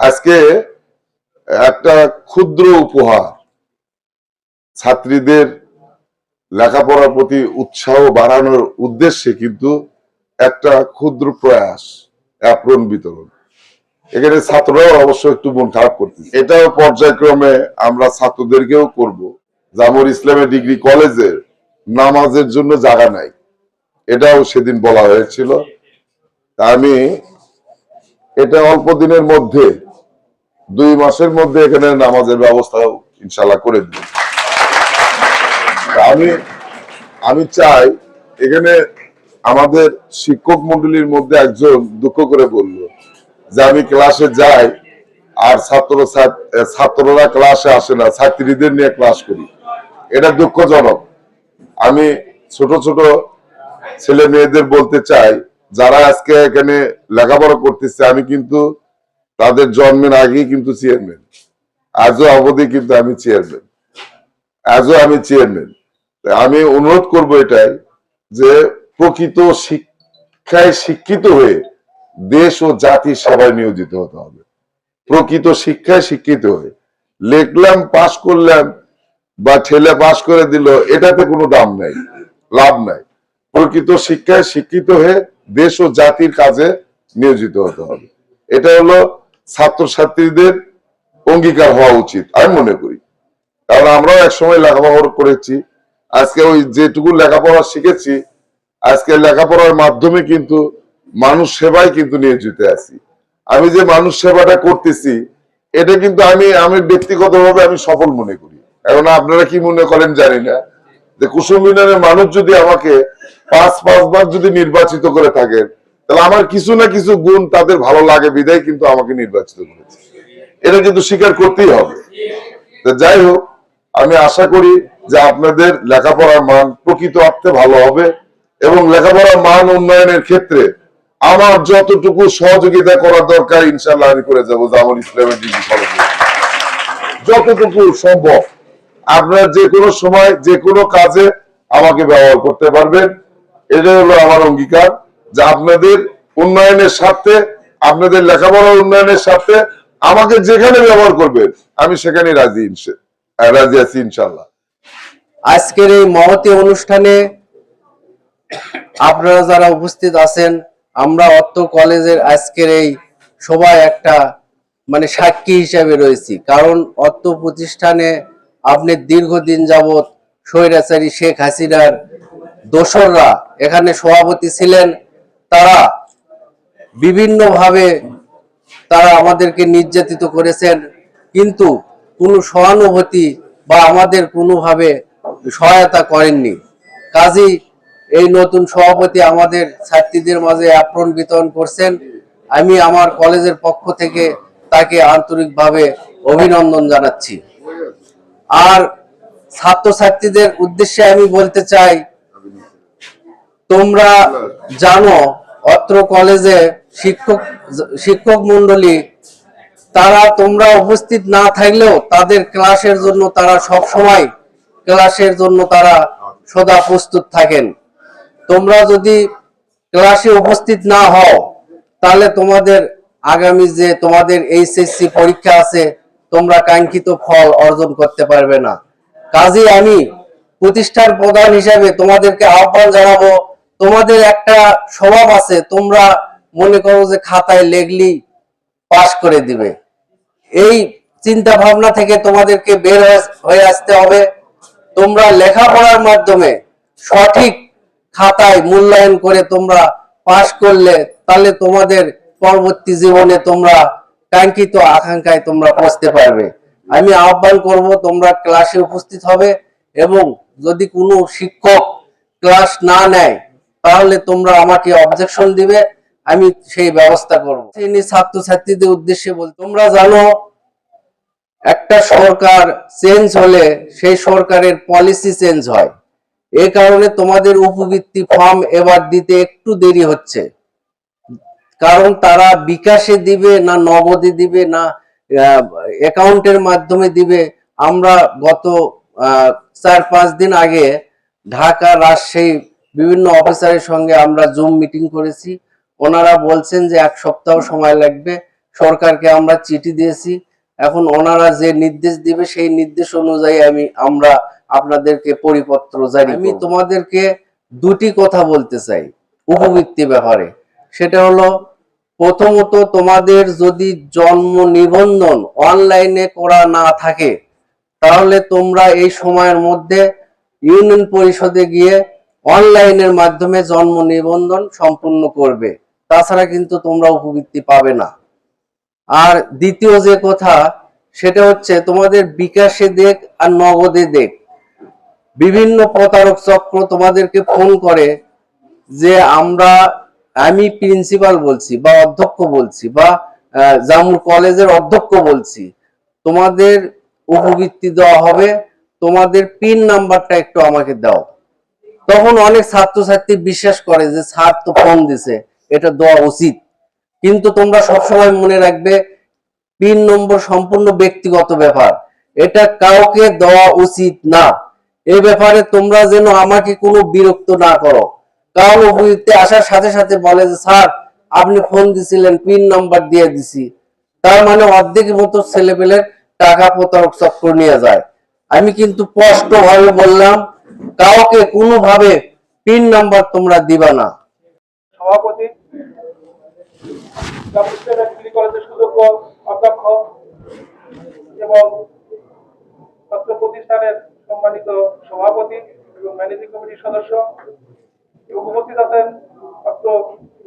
আজকে একটা ক্ষুদ্র উপহার ছাত্রীদের লেখাপড়ার প্রতি উৎসাহ বাড়ানোর উদ্দেশ্যে কিন্তু একটা ক্ষুদ্র প্রয়াস অ্যাপ্রন বিতরণ। এখানে ছাত্ররাও অবশ্য একটু মন খারাপ করতেছে। এটাও পর্যায়ক্রমে আমরা ছাত্রদেরকেও করব। জামুর ইসলামী ডিগ্রি কলেজের নামাজের জন্য জায়গা নাই, এটাও সেদিন বলা হয়েছিল। আমি এটা অল্প দিনের মধ্যে 2 মাসের মধ্যে এখানে নামাজের ব্যবস্থাও ইনশাল্লাহ করে দিব। আমি চাই এখানে আমাদের শিক্ষক মন্ডলীর মধ্যে একজন দুঃখ করে বলল যে আমি ক্লাসে যাই আর ছাত্ররা ক্লাসে আসে না, ছাত্রীদের নিয়ে ক্লাস করি। এটা দুঃখজনক। আমি ছোট ছোট ছেলে মেয়েদের বলতে চাই, যারা আজকে এখানে লেখাপড়া করতেছে, আমি কিন্তু তাদের জন্মের আগেই কিন্তু চেয়ারম্যান, আজও অবধি কিন্তু আমি চেয়ারম্যান। আমি অনুরোধ করব এটাই যে প্রকৃত শিক্ষায় শিক্ষিত হয়ে দেশ ও জাতির সেবায় নিয়োজিত হতে হবে। প্রকৃত শিক্ষায় শিক্ষিত হয়ে লিখলাম, পাশ করলাম বা ছেলে পাশ করে দিল, এটাতে কোনো দাম নাই, লাভ নাই। প্রকৃত শিক্ষায় শিক্ষিত হয়ে দেশ ও জাতির কাজে নিয়োজিত হতে হবে। এটা হলো ছাত্রছাত্রীদের অঙ্গীকার হওয়া উচিত আমি মনে করি। কারণ আমরাও একসময় লেখাপড়া করেছি, আজকে ওই যেটুকু লেখাপড়া শিখেছি, আজকে লেখাপড়ার মাধ্যমে কিন্তু মানুষ সেবায় কিন্তু নিয়োজিত আছি। আমি যে মানুষ সেবাটা করতেছি, এটা কিন্তু আমি ব্যক্তিগতভাবে আমি সফল মনে করি। এখন আপনারা কি মনে করেন জানি না, যে কুসুম ইউনিয়নের মানুষ যদি আমাকে 5 বার যদি নির্বাচিত করে থাকেন, তাহলে আমার কিছু না কিছু গুণ তাদের ভালো লাগে বিধায় কিন্তু আমাকে নির্বাচিত করেছে, এটা কিন্তু স্বীকার করতেই হবে। যাই হোক, আমি আশা করি যে আপনাদের লেখাপড়ার মান প্রকৃত অর্থে ভালো হবে এবং লেখাপড়ার মান উন্নয়নের ক্ষেত্রে আমার যতটুকু সহযোগিতা করা দরকার ইনশাআল্লাহ আমি করে যাবো। জামুল ইসলামী ডিগ্রি কলেজে যতটুকু সম্ভব আপনারা যে কোনো সময় যে কোনো কাজে আমাকে ব্যবহার করতে পারবেন। এটা হলো আমার অঙ্গীকার যে আপনাদের উন্নয়নের স্বার্থে, আপনাদের লেখাপড়ার উন্নয়নের স্বার্থে আমাকে যেখানে ব্যবহার করবেন আমি সেখানে রাজি আছি ইনশাআল্লাহ। আজকের এই মহতী অনুষ্ঠানে আপনারা যারা উপস্থিত আছেন, আমরা অত্র কলেজের আজকের এই সবাই একটা সাক্ষী হিসেবে রয়েছি। কারণ অত্র প্রতিষ্ঠানে আপনি দীর্ঘদিন যাবৎ স্বৈরাচারী শেখ হাসিনার দোসররা এখানে সভাপতি ছিলেন। তারা বিভিন্নভাবে আমাদেরকে নির্যাতিত করেছেন, কিন্তু কোনো সহানুভূতি বা আমাদের কোনোভাবে সহায়তা করেননি। কাজী এই নতুন সভাপতি আমাদের ছাত্রীদের মাঝে অ্যাপ্রন বিতরণ করছেন। আমি আমার কলেজের পক্ষ থেকে তাকে আন্তরিকভাবে অভিনন্দন জানাচ্ছি। আর ছাত্রছাত্রীদের উদ্দেশ্যে আমি বলতে চাই, তোমরা জানো অত্র কলেজে শিক্ষক মন্ডলী তোমরা উপস্থিত না থাকলেও তাদের ক্লাসের জন্য তারা সব সময় সদা প্রস্তুত থাকেন। তোমরা যদি ক্লাসে উপস্থিত না হও, তাহলে তোমাদের আগামী যে তোমাদের এইচএসসি পরীক্ষা আছে, তোমরা কাঙ্ক্ষিত ফল অর্জন করতে পারবে না। কাজে আমি প্রতিষ্ঠান প্রধান হিসাবে তোমাদেরকে আহ্বান জানাবো, তোমাদের একটা স্বভাব আছে, তোমরা মনে করো যে খাতায় লেখলি পাস করে দিবে। এই চিন্তা ভাবনা থেকে তোমাদেরকে বের হয়ে আসতে হবে। তোমরা লেখাপড়ার মাধ্যমে সঠিক খাতায় মূল্যায়ন করে তোমরা পাস করলে, তাহলে তোমাদের পরবর্তী জীবনে তোমরা কাঙ্ক্ষিত আকাঙ্ক্ষায় তোমরা পৌঁছতে পারবে। আমি আহ্বান করব তোমরা ক্লাসে উপস্থিত হবে, এবং যদি কোনো শিক্ষক ক্লাস না নেয় তাহলে তোমরা আমাকে অবজেকশন দিবে, আমি সেই ব্যবস্থা করব। ছাত্রছাত্রীদের উদ্দেশ্যে বল, তোমরা জানো একটা সরকার চেঞ্জ হলে সেই সরকারের পলিসি চেঞ্জ হয়। এই কারণে তোমাদের উপবৃত্তি ফর্ম এবার দিতে একটু দেরি হচ্ছে। কারণ তারা বিকাশে দিবে না নগদে দিবে না অ্যাকাউন্টের মাধ্যমে দিবে। আমরা গত 4-5 দিন আগে ঢাকা, রাজশাহী বিভিন্ন অফিসারের সঙ্গে আমরা জুম মিটিং করেছি। ওনারা বলছেন যে 1 সপ্তাহ সময় লাগবে। সরকারকে আমরা চিঠি দিয়েছি। এখন ওনারা যে নির্দেশ দিবে সেই নির্দেশ অনুযায়ী আমরা আপনাদেরকে পরিপত্র জারি করব। আমি তোমাদেরকে দুটি কথা বলতে চাই উপবৃত্তি ব্যাপারে। সেটা হলো, প্রথমত তোমাদের যদি জন্ম নিবন্ধন অনলাইনে করা না থাকে তাহলে তোমরা এই সময়ের মধ্যে ইউনিয়ন পরিষদে গিয়ে অনলাইনের মাধ্যমে জন্ম নিবন্ধন সম্পূর্ণ করবে, তাছাড়া কিন্তু তোমরা উপবৃত্তি পাবে না। আর দ্বিতীয় যে কথা সেটা হচ্ছে, তোমাদের বিকাশে দেখ আর নগদে দেখ বিভিন্ন প্রতারক চক্র তোমাদেরকে ফোন করে যে আমি প্রিন্সিপাল বলছি বা অধ্যক্ষ বলছি বা জামুর কলেজের অধ্যক্ষ বলছি, তোমাদের উপবৃত্তি দেওয়া হবে, তোমাদের পিন নাম্বারটা একটু আমাকে দাও। তখন অনেক ছাত্রছাত্রী বিশ্বাস করে যে স্যার তো ফোন দিছে, এটা দেওয়া উচিত। কিন্তু তোমরা সবসময় মনে রাখবে, পিন নম্বর সম্পূর্ণ ব্যক্তিগত ব্যাপার, এটা কাউকে দেওয়া উচিত না। এই ব্যাপারে তোমরা যেন আমাকে কোনো বিরক্ত না করো। কারণ উপযুক্তে আসার সাথে সাথে বলে যে স্যার আপনি ফোন দিছিলেন, পিন নাম্বার দিয়ে দিছি, তার মানে অর্ধেক মতো ছেলেপেলের টাকা প্রতারক চক্র নিয়ে যায়। আমি কিন্তু স্পষ্ট ভাবে বললাম, কাউকে কোনোভাবে পিন নাম্বার তোমরা দিবা না। সভাপতি, ডিগ্রি কলেজের সুযোগ্য অধ্যক্ষ এবং ছাত্র প্রতিষ্ঠানের সম্মানিত সভাপতি এবং ম্যানেজিং কমিটির সদস্য এবং উপস্থিত আছেন ছাত্র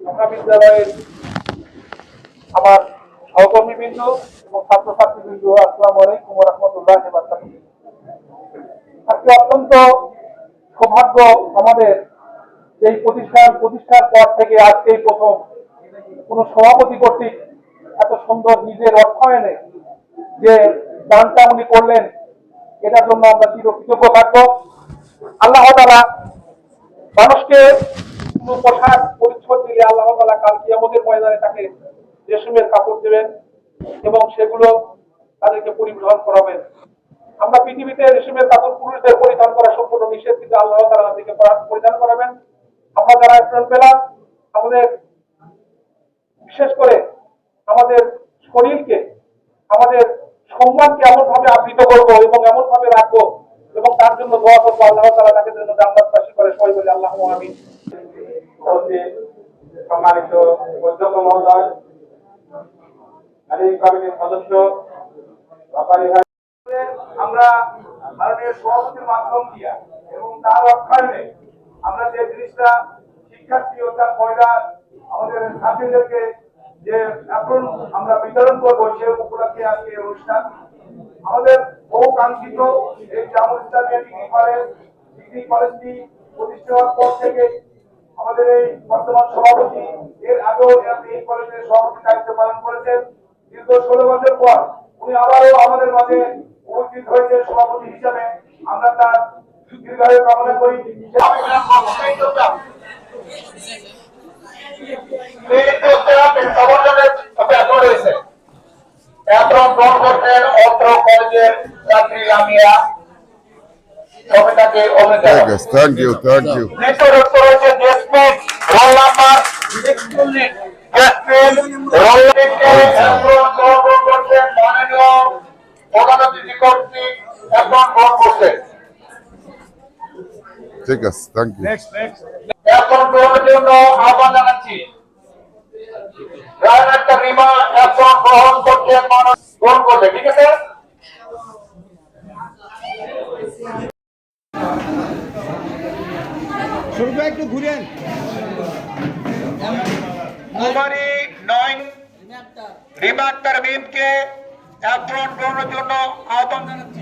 মহাবিদ্যালয়ের আমার সহকর্মীবৃন্দ এবং ছাত্রছাত্রীবৃন্দ, আসসালামু আলাইকুম ওয়া রাহমাতুল্লাহি ওয়া বারাকাতুহু। আজকে অত্যন্ত সৌভাগ্য আমাদের এই প্রতিষ্ঠার পর থেকে আজকে প্রথম কোন সভাপতি কর্তৃক এত সুন্দর নিজের অর্থায়নে যে দানটা উনি করলেন, এটার জন্য আমরা চিরকৃতজ্ঞ থাকবো। আল্লাহ তাআলা মানুষকে কোন পোশাক পরিচ্ছদ দিলে আল্লাহ তাআলা কাল কিয়ামতের ময়দানে তাকে রেশমের কাপড় দেবেন এবং সেগুলো তাদেরকে পরিধান করাবেন। আমরা পৃথিবীতে রেশমের কাপড় পুরুষদের পরিধান করা সম্পূর্ণ নিষেধ, কিন্তু আল্লাহ তাআলা তাদেরকে পরিধান করাবেন। আমরা যারা স্টুডেন্ট পেলাম, আমাদের বিশেষ করে আমাদের শরীরকে, আমাদের সম্মানকে এমন ভাবে আবৃত করবো এবং এমন ভাবে রাখবো এবং তার জন্য দোয়া করবো আল্লাহ তাআলা তাকে যেন জান্নাতবাসী করে। সবাই বলি আল্লাহুম্মা আমিন। সম্মানিত অধ্যক্ষ মহোদয়, কমিটির সদস্য, আমরা মাননীয় সভাপতির মাধ্যম দিয়া এবং তার অর্থায়নে আমরা যে জিনিসটা শিক্ষার্থী অর্থাৎ মহিলা আমাদের ছাত্রীদেরকে যে এখন আমরা বিতরণ করবো, সে উপলক্ষে আজকে অনুষ্ঠান। আমাদের বহু কাঙ্ক্ষিত এই জামুল ইসলামিয়া ডিগ্রি কলেজটি প্রতিষ্ঠা হওয়ার পর থেকে আমাদের এই বর্তমান সভাপতি এর আগেও এই কলেজের সভাপতি দায়িত্ব পালন করেছেন। দীর্ঘ 16 বছর পর উনি আবারও আমাদের মাঝে উপস্থিত হয়েছে সভাপতি হিসাবে। আমরা তার দীর্ঘায়ু কামনা করি। Thank you. ঠিক আছে, থ্যাংক ইউ। এখন গ্রহণের জন্য আহ্বান জানাচ্ছি। একটা বিমা এখন গ্রহণ করছেন, মানুষ গ্রহণ করবে। ঠিক আছে, একটু ঘুরেন। কুমারী 9 রিমা আক্তার মিমকে অ্যাপ্রন গ্রহণের জন্য আহ্বান জানাচ্ছি।